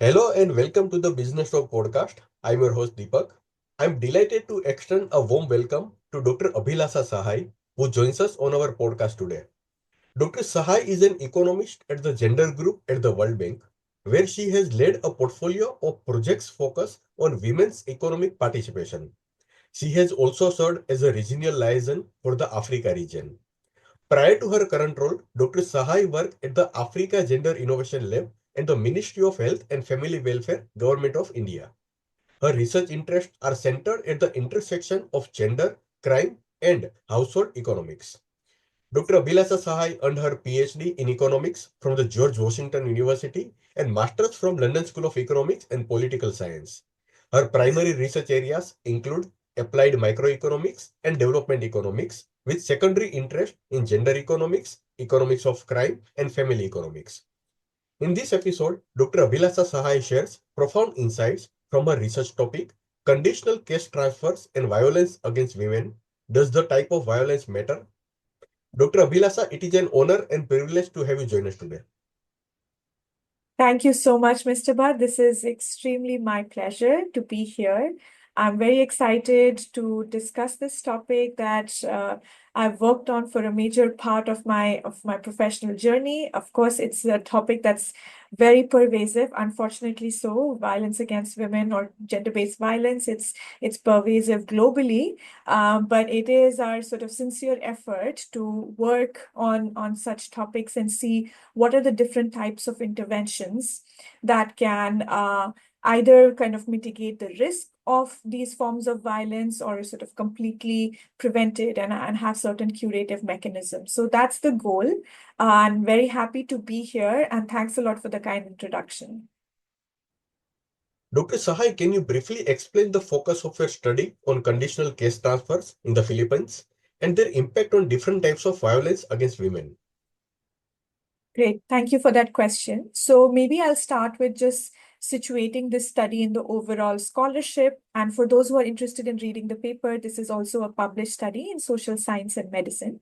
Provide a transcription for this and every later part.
Hello and welcome to the Business Talk podcast. I'm your host Deepak. I'm delighted to extend a warm welcome to Dr. Abhilasha Sahay, who joins us on our podcast today. Dr. Sahay is an economist at the Gender Group at the World Bank, where she has led a portfolio of projects focused on women's economic participation. She has also served as a regional liaison for the Africa region. Prior to her current role, Dr. Sahay worked at the Africa Gender Innovation Lab and the Ministry of Health and Family Welfare, Government of India. Her research interests are centered at the intersection of gender, crime, and household economics. Dr. Abhilasha Sahay earned her PhD in economics from the George Washington University and master's from London School of Economics and Political Science. Her primary research areas include applied microeconomics and development economics, with secondary interest in gender economics, economics of crime, and family economics. In this episode, Dr. Abhilasha Sahay shares profound insights from her research topic, conditional case transfers and violence against women. Does the type of violence matter? Dr. Abhilasha, it is an honor and privilege to have you join us today. Thank you so much, Mr. Bhatt. This is extremely my pleasure to be here. I'm very excited to discuss this topic that I've worked on for a major part of my professional journey. Of course, it's a topic that's very pervasive, unfortunately so. Violence against women or gender-based violence, it's pervasive globally. But it is our sort of sincere effort to work on such topics and see what are the different types of interventions that can either kind of mitigate the risk of these forms of violence or sort of completely prevent it and have certain curative mechanisms. So that's the goal. I'm very happy to be here and thanks a lot for the kind introduction. Dr. Sahay, can you briefly explain the focus of your study on conditional case transfers in the Philippines and their impact on different types of violence against women? Great. Thank you for that question. So maybe I'll start with just situating this study in the overall scholarship. And for those who are interested in reading the paper, this is also a published study in Social Science and Medicine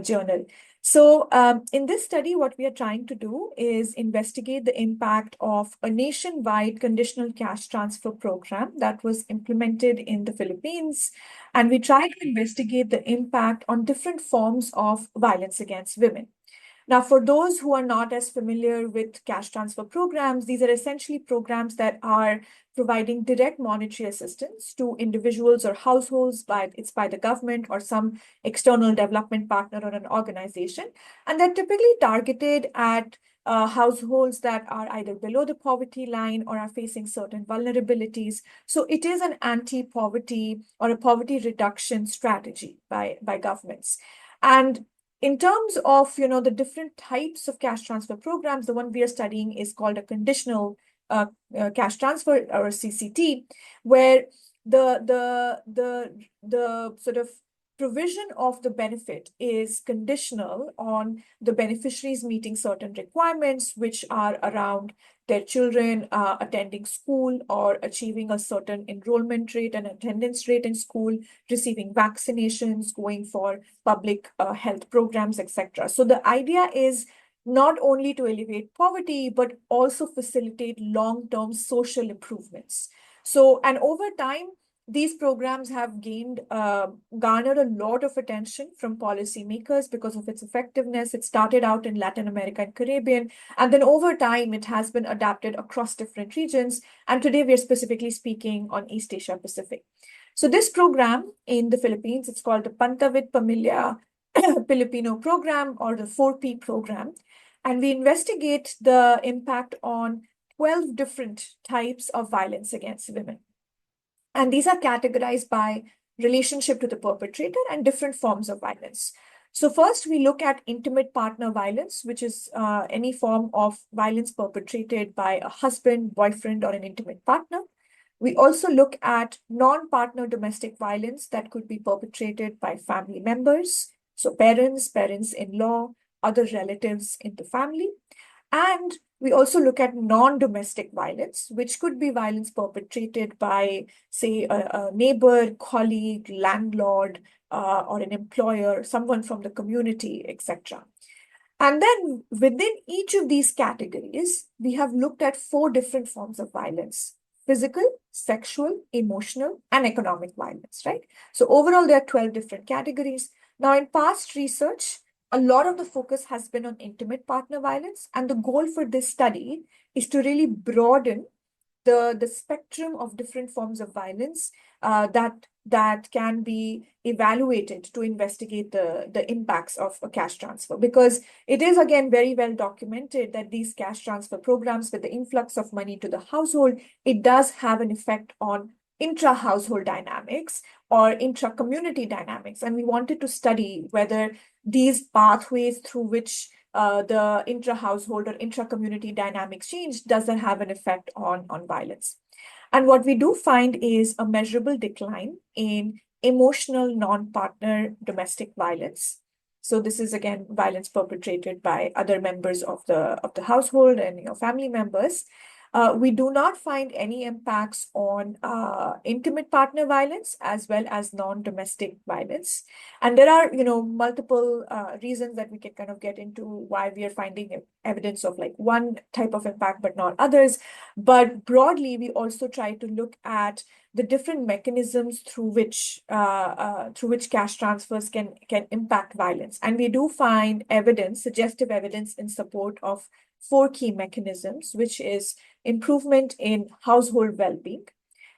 journal. So in this study, what we are trying to do is investigate the impact of a nationwide conditional cash transfer program that was implemented in the Philippines. And we try to investigate the impact on different forms of violence against women. Now, for those who are not as familiar with cash transfer programs, these are essentially programs that are providing direct monetary assistance to individuals or households by the government or some external development partner or an organization. And they're typically targeted at households that are either below the poverty line or are facing certain vulnerabilities. So it is an anti-poverty or a poverty reduction strategy by governments. And in terms of, the different types of cash transfer programs, the one we are studying is called a conditional cash transfer or CCT, where the sort of provision of the benefit is conditional on the beneficiaries meeting certain requirements, which are around their children attending school or achieving a certain enrollment rate and attendance rate in school, receiving vaccinations, going for public health programs, etc. So the idea is not only to alleviate poverty, but also facilitate long-term social improvements. So, and over time, these programs have garnered a lot of attention from policymakers because of its effectiveness. It started out in Latin America and Caribbean, and then over time, it has been adapted across different regions. And today, we're specifically speaking on East Asia Pacific. So this program in the Philippines, it's called the Pantawid Pamilya Filipino program or the 4P program. And we investigate the impact on 12 different types of violence against women. And these are categorized by relationship to the perpetrator and different forms of violence. So first, we look at intimate partner violence, which is any form of violence perpetrated by a husband, boyfriend, or an intimate partner. We also look at non-partner domestic violence that could be perpetrated by family members, so parents, parents-in-law, other relatives in the family. And we also look at non-domestic violence, which could be violence perpetrated by, say, a neighbor, colleague, landlord, or an employer, someone from the community, etc. And then within each of these categories, we have looked at 4 different forms of violence: physical, sexual, emotional, and economic violence, right? So overall, there are 12 different categories. Now, in past research, a lot of the focus has been on intimate partner violence. And the goal for this study is to really broaden the spectrum of different forms of violence that can be evaluated to investigate the impacts of a cash transfer, because it is again very well documented that these cash transfer programs, with the influx of money to the household, it does have an effect on intra-household dynamics or intra-community dynamics. And we wanted to study whether these pathways through which the intra-household or intra-community dynamics change, does that have an effect on violence? And what we do find is a measurable decline in emotional non-partner domestic violence. So this is again violence perpetrated by other members of the household and family members. We do not find any impacts on intimate partner violence as well as non-domestic violence. And there are, multiple reasons that we can kind of get into why we are finding evidence of like one type of impact, but not others. But broadly, we also try to look at the different mechanisms through which cash transfers can impact violence. And we do find evidence, suggestive evidence in support of 4 key mechanisms, which is improvement in household well-being,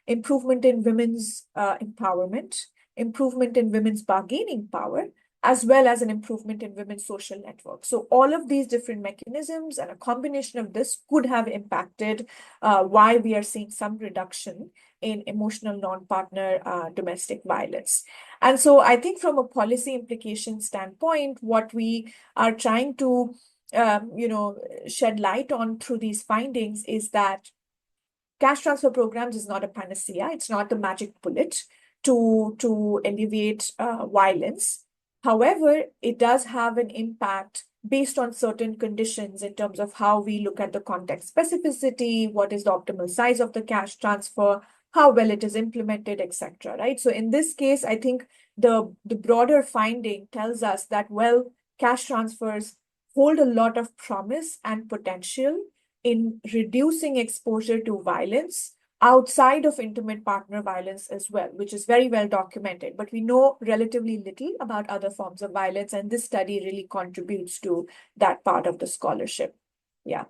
improvement in women's empowerment, improvement in women's bargaining power, as well as an improvement in women's social network. So all of these different mechanisms and a combination of this could have impacted why we are seeing some reduction in emotional non-partner domestic violence. And so I think from a policy implication standpoint, what we are trying to shed light on through these findings is that cash transfer programs is not a panacea. It's not the magic bullet to alleviate violence. However, it does have an impact based on certain conditions in terms of how we look at the context specificity, what is the optimal size of the cash transfer, how well it is implemented, etc. Right? So in this case, I think the broader finding tells us that, well, cash transfers hold a lot of promise and potential in reducing exposure to violence outside of intimate partner violence as well, which is very well documented. But we know relatively little about other forms of violence, and this study really contributes to that part of the scholarship. Yeah.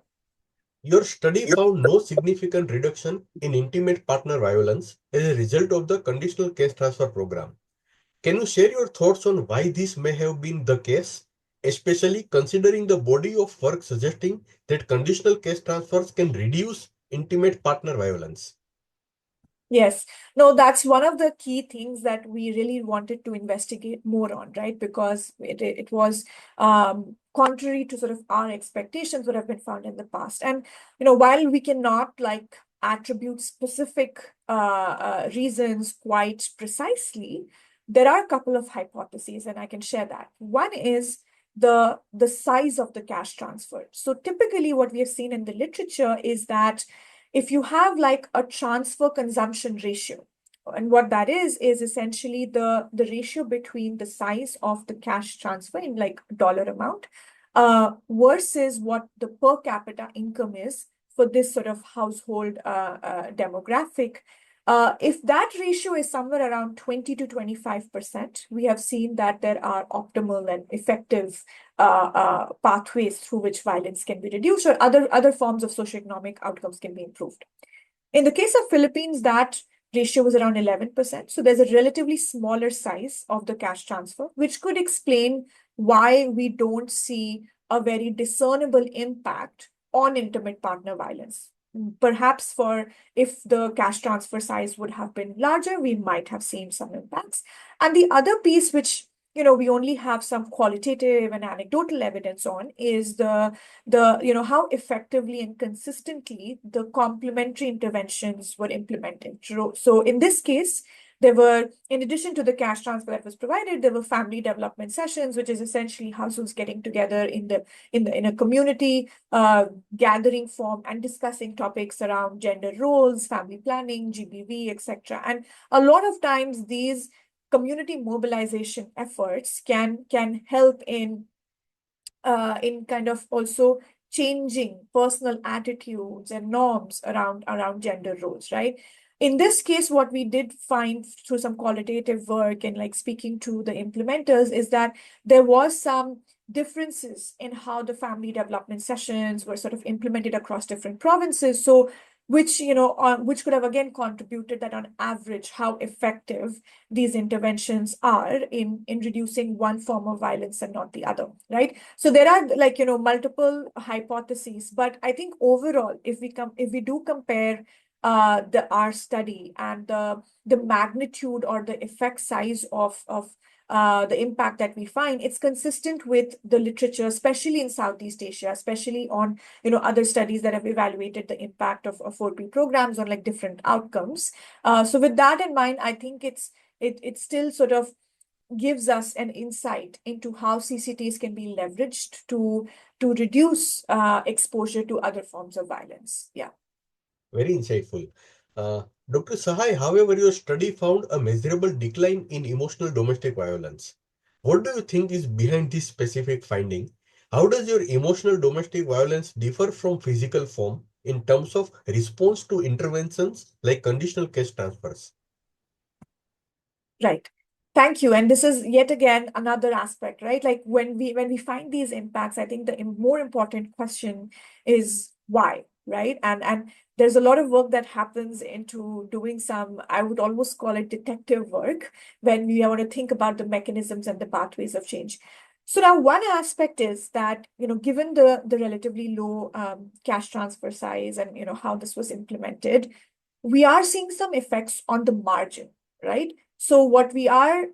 Your study found no significant reduction in intimate partner violence as a result of the conditional cash transfer program. Can you share your thoughts on why this may have been the case, especially considering the body of work suggesting that conditional cash transfers can reduce intimate partner violence? Yes, no, that's one of the key things that we really wanted to investigate more on, right? Because it was contrary to sort of our expectations what have been found in the past. And, while we cannot like attribute specific reasons quite precisely, there are a couple of hypotheses, and I can share that. One is the size of the cash transfer. So typically what we have seen in the literature is that if you have like a transfer consumption ratio, and what that is essentially the ratio between the size of the cash transfer in like dollar amount versus what the per capita income is for this sort of household demographic. If that ratio is somewhere around 20 to 25%, we have seen that there are optimal and effective pathways through which violence can be reduced, or other forms of socioeconomic outcomes can be improved. In the case of Philippines, that ratio was around 11%. So there's a relatively smaller size of the cash transfer, which could explain why we don't see a very discernible impact on intimate partner violence. Perhaps if the cash transfer size would have been larger, we might have seen some impacts. And the other piece, which we only have some qualitative and anecdotal evidence on, is the how effectively and consistently the complementary interventions were implemented. So in this case, there were, in addition to the cash transfer that was provided, there were family development sessions, which is essentially households getting together in a community gathering form and discussing topics around gender roles, family planning, GBV, etc. And a lot of times these community mobilization efforts can help in in kind of also changing personal attitudes and norms around gender roles, right? In this case, what we did find through some qualitative work and like speaking to the implementers is that there was some differences in how the family development sessions were sort of implemented across different provinces. So which, which could have again contributed that on average, how effective these interventions are in reducing one form of violence and not the other, right? So there are like, multiple hypotheses, but I think overall, if we do compare the our study and the magnitude or the effect size of the impact that we find, it's consistent with the literature, especially in Southeast Asia, especially on other studies that have evaluated the impact of 4P programs on like different outcomes. So with that in mind, I think it still sort of gives us an insight into how CCTs can be leveraged to reduce exposure to other forms of violence. Yeah. Very insightful. Uh, Dr. Sahay, however, your study found a measurable decline in emotional domestic violence. What do you think is behind this specific finding? How does your emotional domestic violence differ from physical form in terms of response to interventions like conditional case transfers? Right. Thank you. And this is yet again another aspect, right? Like when we find these impacts, I think the more important question is why, right? And there's a lot of work that happens into doing some, I would almost call it detective work, when we want to think about the mechanisms and the pathways of change. So now one aspect is that, given the relatively low cash transfer size and how this was implemented, we are seeing some effects on the margin, right? So what we are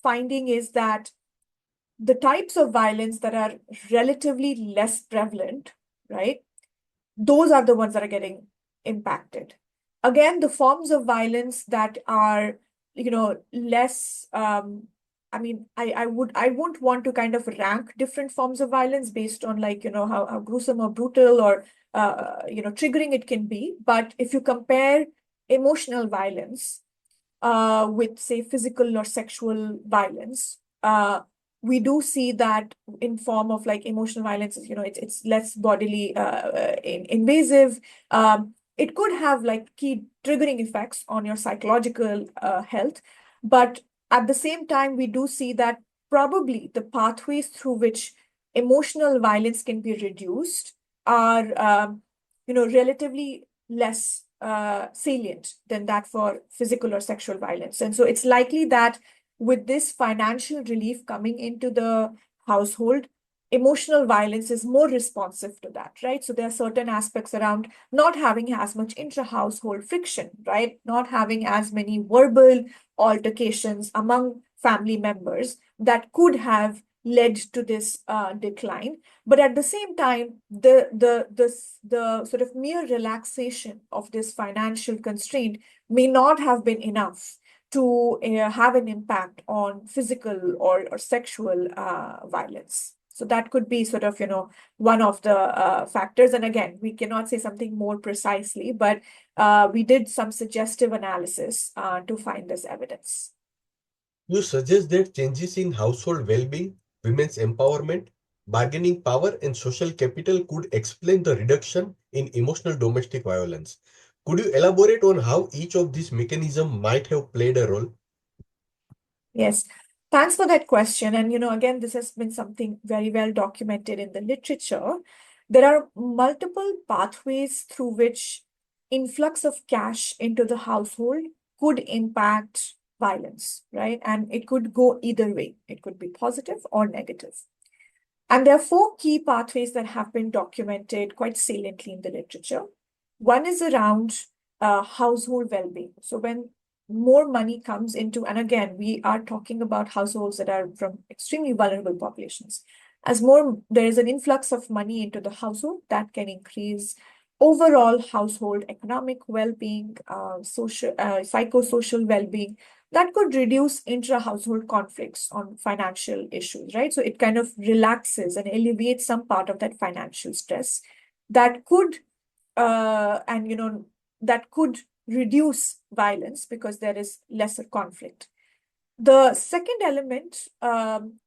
finding is that the types of violence that are relatively less prevalent, right? Those are the ones that are getting impacted. Again, the forms of violence that are, less, I won't want to kind of rank different forms of violence based on like, how gruesome or brutal or, triggering it can be. But if you compare emotional violence, with, say, physical or sexual violence, we do see that in form of like emotional violence, it's less bodily invasive. It could have like key triggering effects on your psychological health, but at the same time, we do see that probably the pathways through which emotional violence can be reduced are, relatively less salient than that for physical or sexual violence. And so it's likely that with this financial relief coming into the household, emotional violence is more responsive to that, right? So there are certain aspects around not having as much intra-household friction, right? Not having as many verbal altercations among family members that could have led to this decline. But at the same time, the sort of mere relaxation of this financial constraint may not have been enough to have an impact on physical or sexual violence. So that could be sort of, one of the factors. And again, we cannot say something more precisely, but we did some suggestive analysis to find this evidence. You suggest that changes in household well-being, women's empowerment, bargaining power, and social capital could explain the reduction in emotional domestic violence. Could you elaborate on how each of these mechanisms might have played a role? Yes. Thanks for that question. And, again, this has been something very well documented in the literature. There are multiple pathways through which influx of cash into the household could impact violence, right? And it could go either way. It could be positive or negative. And there are four key pathways that have been documented quite saliently in the literature. One is around household well-being. So when more money comes into, and again, we are talking about households that are from extremely vulnerable populations. As more there is an influx of money into the household, that can increase overall household economic well-being, social, psychosocial well-being. That could reduce intra-household conflicts on financial issues, right? So it kind of relaxes and alleviates some part of that financial stress that could, that could reduce violence because there is lesser conflict. The second element,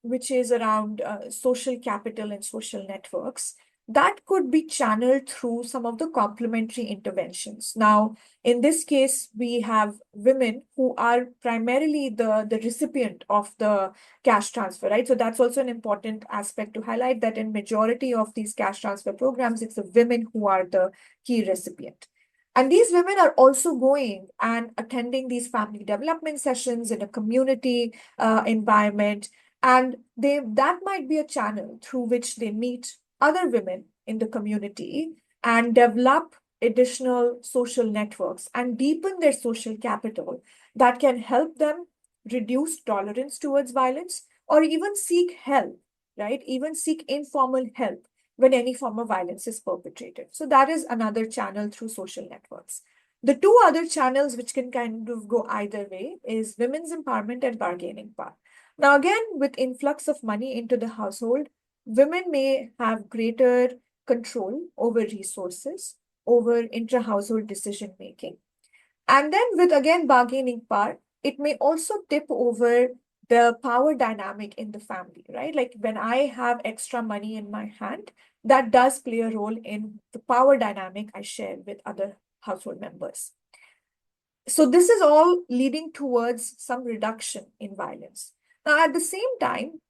which is around social capital and social networks, that could be channeled through some of the complementary interventions. Now, in this case, we have women who are primarily the recipient of the cash transfer, right? So that's also an important aspect to highlight, that in majority of these cash transfer programs, it's the women who are the key recipient. And these women are also going and attending these family development sessions in a community environment. And that might be a channel through which they meet other women in the community and develop additional social networks and deepen their social capital that can help them reduce tolerance towards violence or even seek help, right? Even seek informal help when any form of violence is perpetrated. So that is another channel through social networks. The two other channels which can kind of go either way is women's empowerment and bargaining power. Now, again, with influx of money into the household, women may have greater control over resources, over intra-household decision making. And then with, again, bargaining power, it may also tip over the power dynamic in the family, right? Like when I have extra money in my hand, that does play a role in the power dynamic I share with other household members. So this is all leading towards some reduction in violence. Now, at the same time,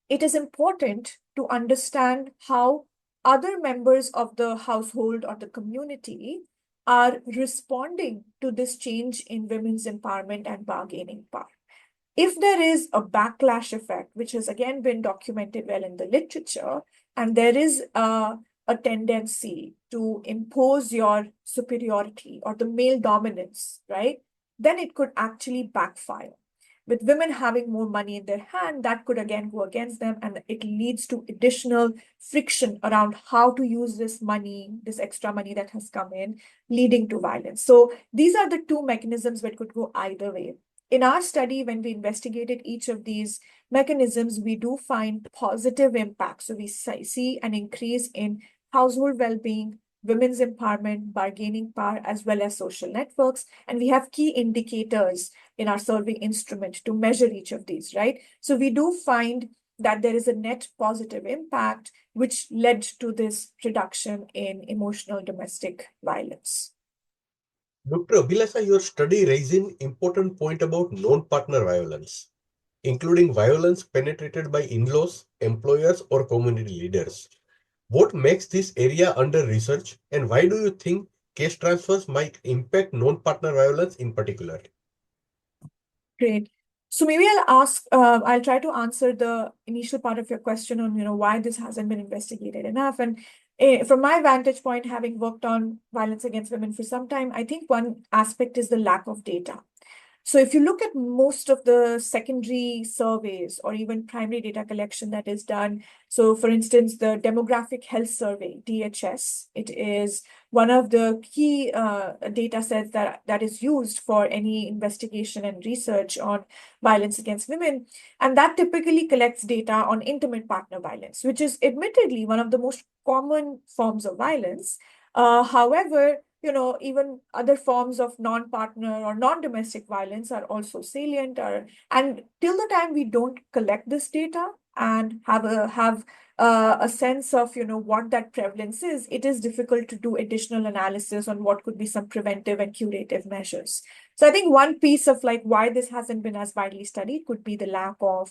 it is important to understand how other members of the household or the community are responding to this change in women's empowerment and bargaining power. If there is a backlash effect, which has again been documented well in the literature, and there is a tendency to impose your superiority or the male dominance, right? Then it could actually backfire. With women having more money in their hand, that could again go against them, and it leads to additional friction around how to use this money, this extra money that has come in, leading to violence. So these are the two mechanisms that could go either way. In our study, when we investigated each of these mechanisms, we do find positive impacts. So we see an increase in household well-being, women's empowerment, bargaining power, as well as social networks. And we have key indicators in our survey instrument to measure each of these, right? So we do find that there is a net positive impact, which led to this reduction in emotional domestic violence. Dr. Abhilasha, your study raises an important point about non-partner violence, including violence penetrated by in-laws, employers, or community leaders. What makes this area under research, and why do you think case transfers might impact non-partner violence in particular? Great. So maybe I'll try to answer the initial part of your question on, why this hasn't been investigated enough. And from my vantage point, having worked on violence against women for some time, I think one aspect is the lack of data. So if you look at most of the secondary surveys or even primary data collection that is done, so for instance, the Demographic Health Survey, DHS, it is one of the key data sets that is used for any investigation and research on violence against women. And that typically collects data on intimate partner violence, which is admittedly one of the most common forms of violence. However, even other forms of non-partner or non-domestic violence are also salient. And till the time we don't collect this data and have a sense of, what that prevalence is, it is difficult to do additional analysis on what could be some preventive and curative measures. So I think one piece of like why this hasn't been as widely studied could be the lack of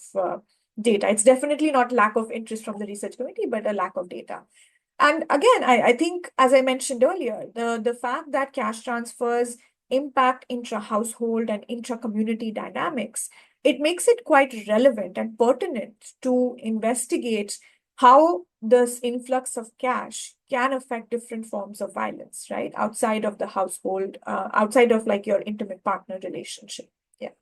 data. It's definitely not lack of interest from the research committee, but a lack of data. And again, I think, as I mentioned earlier, the fact that cash transfers impact intra-household and intra-community dynamics, it makes it quite relevant and pertinent to investigate how this influx of cash can affect different forms of violence, right? Outside of the household, outside of like your intimate partner relationship. Yeah.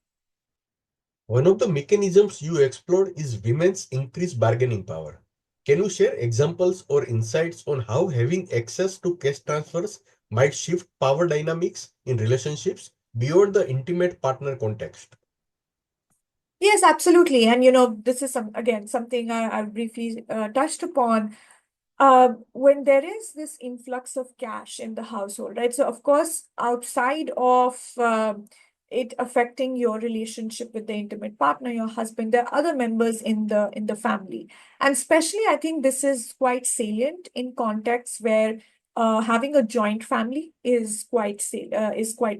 One of the mechanisms you explored is women's increased bargaining power. Can you share examples or insights on how having access to cash transfers might shift power dynamics in relationships beyond the intimate partner context? Yes, absolutely. And this is something I briefly touched upon. When there is this influx of cash in the household, right? So of course, outside of it affecting your relationship with the intimate partner, your husband, there are other members in the family. And especially, I think this is quite salient in contexts where having a joint family is quite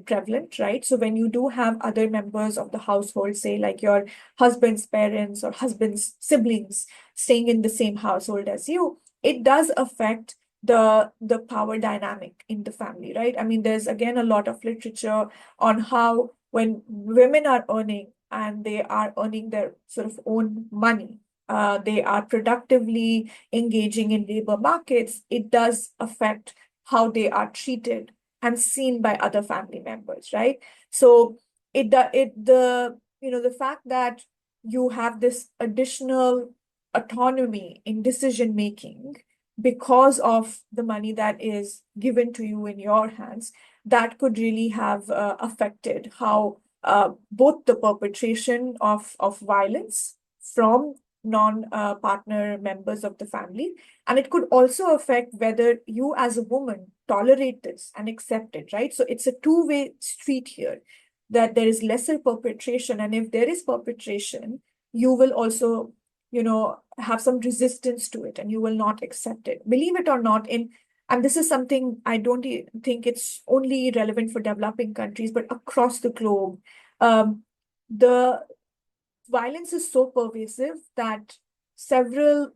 prevalent, right? So when you do have other members of the household, say like your husband's parents or husband's siblings staying in the same household as you, it does affect the power dynamic in the family, right? I mean, there's again a lot of literature on how when women are earning and they are earning their sort of own money, they are productively engaging in labor markets, it does affect how they are treated and seen by other family members, right? So the fact that you have this additional autonomy in decision making because of the money that is given to you in your hands, that could really have affected how both the perpetration of violence from non-partner members of the family, and it could also affect whether you as a woman tolerate this and accept it, right? So it's a two-way street here, that there is lesser perpetration, and if there is perpetration, you will also have some resistance to it and you will not accept it. Believe it or not, and this is something I don't think it's only relevant for developing countries, but across the globe, the violence is so pervasive that several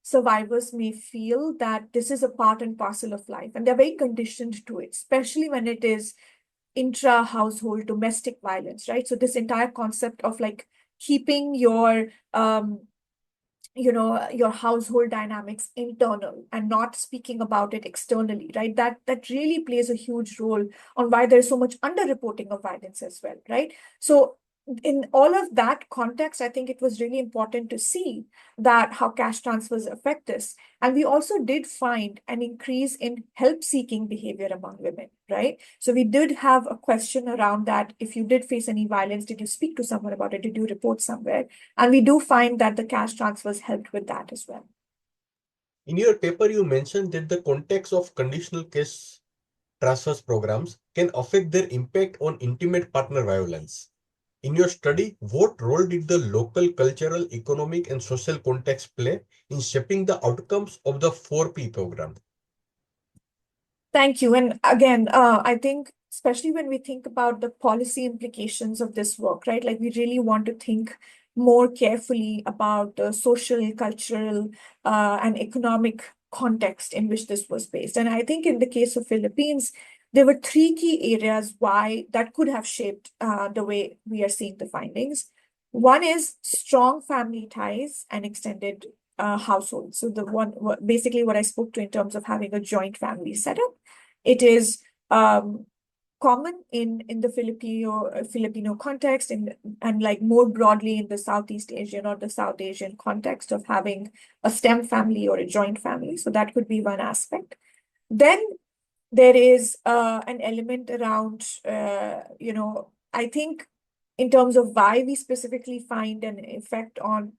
survivors may feel that this is a part and parcel of life, and they're very conditioned to it, especially when it is intra-household domestic violence, right? So this entire concept of like keeping your household dynamics internal and not speaking about it externally, right? That really plays a huge role on why there's so much underreporting of violence as well, right? So in all of that context, I think it was really important to see that how cash transfers affect this. And we also did find an increase in help-seeking behavior among women, right? So we did have a question around that. If you did face any violence, did you speak to someone about it? Did you report somewhere? And we do find that the cash transfers helped with that as well. In your paper, you mentioned that the context of conditional cash transfers programs can affect their impact on intimate partner violence. In your study, what role did the local cultural, economic, and social context play in shaping the outcomes of the 4P program? Thank you. And again, I think, especially when we think about the policy implications of this work, right? Like we really want to think more carefully about the social, cultural, and economic context in which this was based. And I think in the case of Philippines, there were three key areas why that could have shaped the way we are seeing the findings. One is strong family ties and extended households. So basically what I spoke to in terms of having a joint family setup, it is common in the Filipino context and like more broadly in the Southeast Asian or the South Asian context of having a STEM family or a joint family. So that could be one aspect. Then there is an element around, I think in terms of why we specifically find an effect on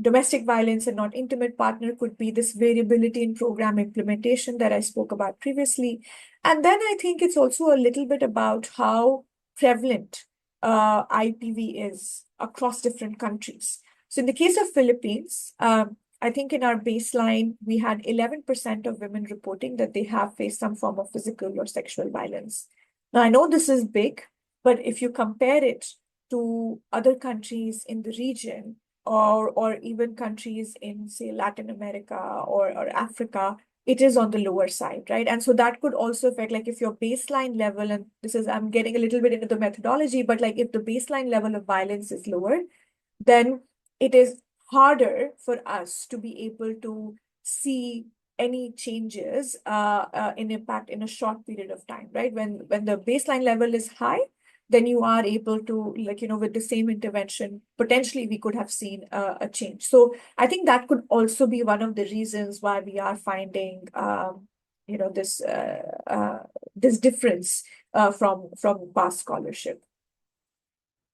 domestic violence and not intimate partner could be this variability in program implementation that I spoke about previously. And then I think it's also a little bit about how prevalent IPV is across different countries. So in the case of Philippines, I think in our baseline, we had 11% of women reporting that they have faced some form of physical or sexual violence. Now, I know this is big, but if you compare it to other countries in the region, or even countries in, say, Latin America or Africa, it is on the lower side, right? And so that could also affect, like if your baseline level, and this is, I'm getting a little bit into the methodology, but like if the baseline level of violence is lower, then it is harder for us to be able to see any changes in impact in a short period of time, right? When the baseline level is high, then you are able to, like, with the same intervention, potentially we could have seen a change. So I think that could also be one of the reasons why we are finding, this difference from past scholarship.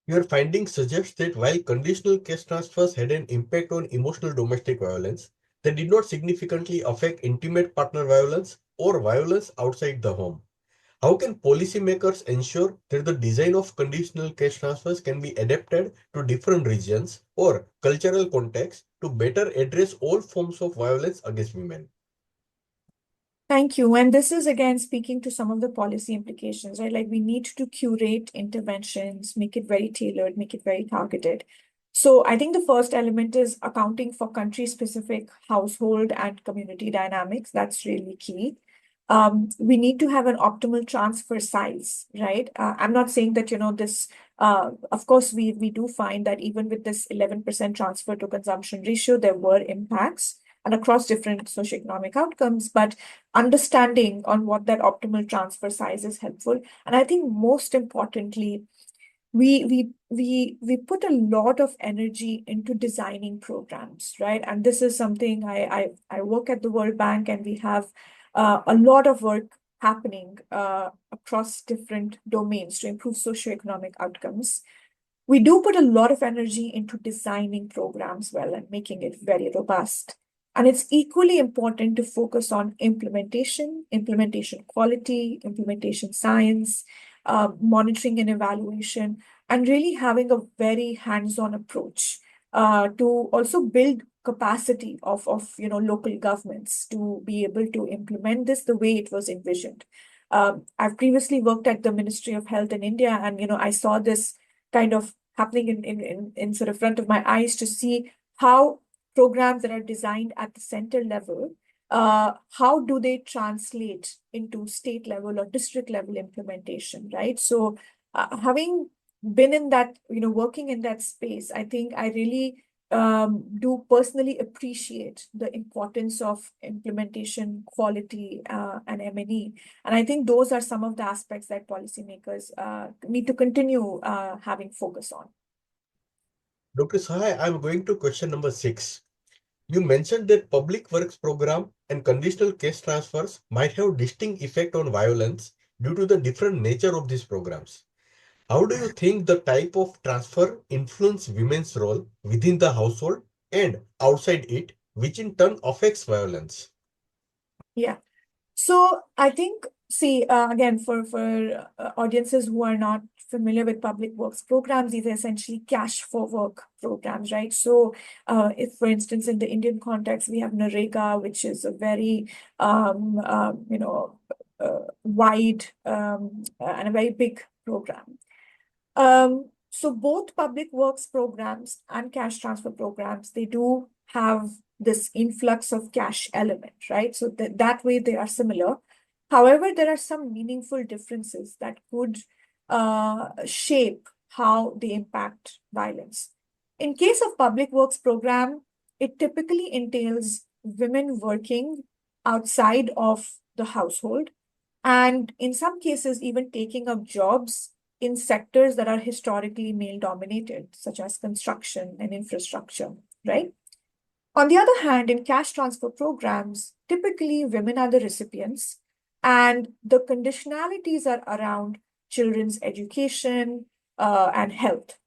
Your findings suggest that while conditional cash transfers had an impact on emotional domestic violence, they did not significantly affect intimate partner violence or violence outside the home. How can policymakers ensure that the design of conditional cash transfers can be adapted to different regions or cultural contexts to better address all forms of violence against women? Thank you. And this is again speaking to some of the policy implications, right? Like we need to curate interventions, make it very tailored, make it very targeted. So I think the first element is accounting for country-specific household and community dynamics. That's really key. We need to have an optimal transfer size, right? I'm not saying that, this, of course, we do find that even with this 11% transfer to consumption ratio, there were impacts and across different socioeconomic outcomes, but understanding on what that optimal transfer size is helpful. And I think most importantly, we put a lot of energy into designing programs, right? And this is something I work at the World Bank, and we have a lot of work happening across different domains to improve socioeconomic outcomes. We do put a lot of energy into designing programs well and making it very robust. And it's equally important to focus on implementation quality, implementation science, monitoring and evaluation, and really having a very hands-on approach to also build capacity of local governments to be able to implement this the way it was envisioned. I've previously worked at the Ministry of Health in India, and I saw this kind of happening in sort of front of my eyes to see how programs that are designed at the center level, how do they translate into state level or district level implementation, right? So having been in that, working in that space, I think I really do personally appreciate the importance of implementation quality and M&E. And I think those are some of the aspects that policymakers need to continue having focus on. Dr. Sahay, I'm going to question number 6. You mentioned that public works program and conditional cash transfers might have distinct effect on violence due to the different nature of these programs. How do you think the type of transfer influence women's role within the household and outside it, which in turn affects violence? Yeah. So I think, see, again, for audiences who are not familiar with public works programs, these are essentially cash for work programs, right? So if, for instance, in the Indian context, we have NREGA, which is a very, wide and a very big program. So both public works programs and cash transfer programs, they do have this influx of cash element, right? So that way they are similar. However, there are some meaningful differences that could shape how they impact violence. In case of public works program, it typically entails women working outside of the household, and in some cases, even taking up jobs in sectors that are historically male dominated, such as construction and infrastructure, right? On the other hand, in cash transfer programs, typically women are the recipients, and the conditionalities are around children's education and health.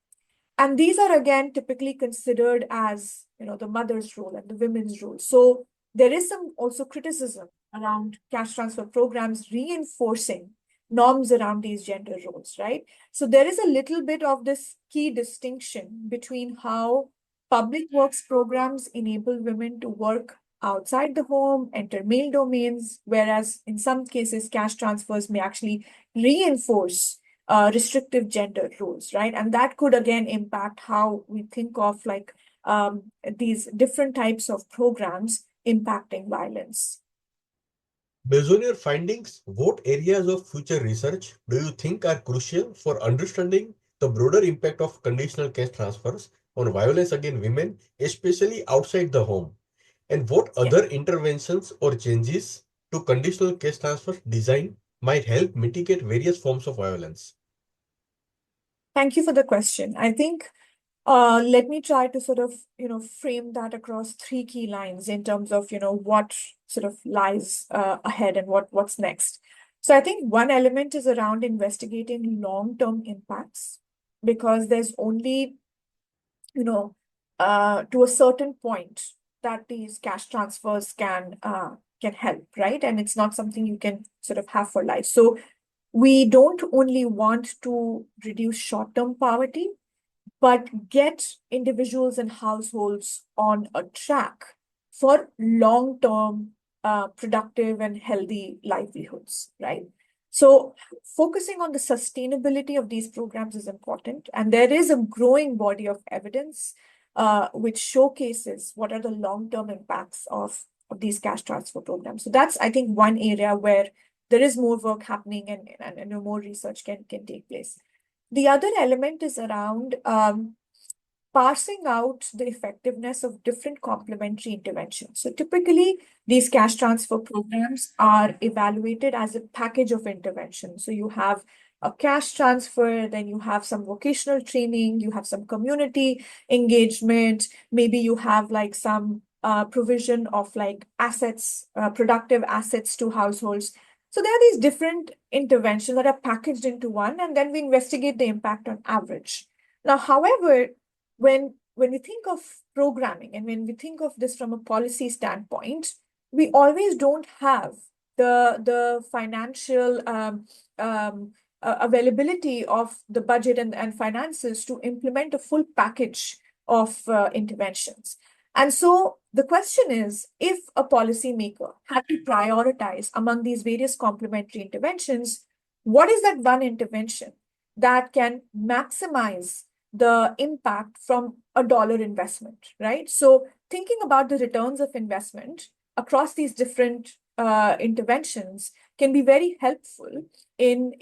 And these are again typically considered as, the mother's role and the women's role. So there is some also criticism around cash transfer programs reinforcing norms around these gender roles, right? So there is a little bit of this key distinction between how public works programs enable women to work outside the home, enter male domains, whereas in some cases, cash transfers may actually reinforce restrictive gender roles, right? And that could again impact how we think of like these different types of programs impacting violence. Based on your findings, what areas of future research do you think are crucial for understanding the broader impact of conditional cash transfers on violence against women, especially outside the home? And what Yeah. other interventions or changes to conditional cash transfer design might help mitigate various forms of violence? Thank you for the question. I think let me try to sort of, frame that across three key lines in terms of, what sort of lies ahead and what's next. So I think one element is around investigating long-term impacts, because there's only, to a certain point that these cash transfers can help, right? And it's not something you can sort of have for life. So we don't only want to reduce short-term poverty, but get individuals and households on a track for long-term productive and healthy livelihoods, right? So focusing on the sustainability of these programs is important, and there is a growing body of evidence which showcases what are the long-term impacts of these cash transfer programs. So that's, I think, one area where there is more work happening and more research can take place. The other element is around parsing out the effectiveness of different complementary interventions. So typically, these cash transfer programs are evaluated as a package of intervention. So you have a cash transfer, then you have some vocational training, you have some community engagement, maybe you have like some provision of like assets, productive assets to households. So there are these different interventions that are packaged into one, and then we investigate the impact on average. Now, however, when we think of programming and when we think of this from a policy standpoint, we always don't have the financial availability of the budget and finances to implement a full package of interventions. And so the question is, if a policymaker had to prioritize among these various complementary interventions, what is that one intervention that can maximize the impact from a dollar investment, right? So thinking about the returns of investment across these different interventions can be very helpful in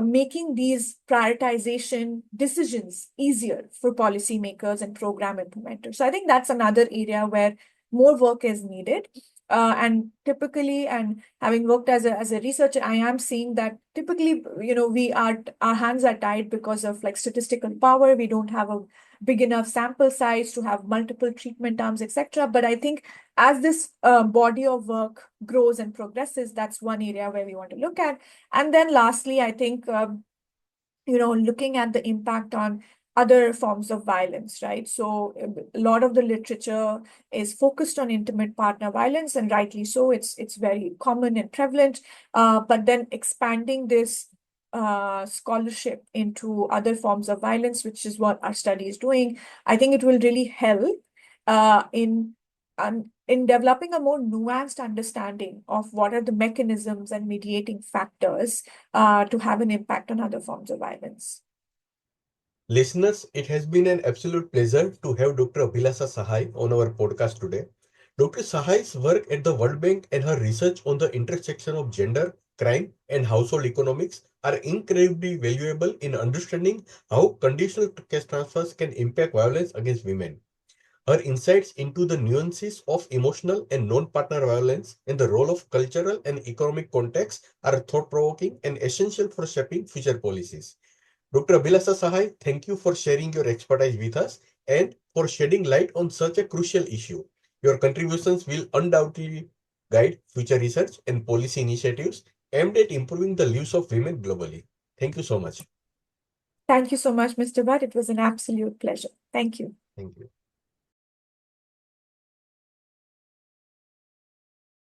making these prioritization decisions easier for policymakers and program implementers. So I think that's another area where more work is needed. And typically, and having worked as a researcher, I am seeing that typically, our hands are tied because of like statistical power. We don't have a big enough sample size to have multiple treatment arms, etc. But I think as this body of work grows and progresses, that's one area where we want to look at. And then lastly, I think looking at the impact on other forms of violence, right? So a lot of the literature is focused on intimate partner violence, and rightly so. It's very common and prevalent. But then expanding this scholarship into other forms of violence, which is what our study is doing, I think it will really help in developing a more nuanced understanding of what are the mechanisms and mediating factors to have an impact on other forms of violence. Listeners, it has been an absolute pleasure to have Dr. Abhilasha Sahay on our podcast today. Dr. Sahay's work at the World Bank and her research on the intersection of gender, crime, and household economics are incredibly valuable in understanding how conditional cash transfers can impact violence against women. Her insights into the nuances of emotional and non-partner violence and the role of cultural and economic context are thought-provoking and essential for shaping future policies. Dr. Abhilasha Sahay, thank you for sharing your expertise with us and for shedding light on such a crucial issue. Your contributions will undoubtedly guide future research and policy initiatives aimed at improving the lives of women globally. Thank you so much. Thank you so much, Mr. Bhatt. It was an absolute pleasure. Thank you. Thank you.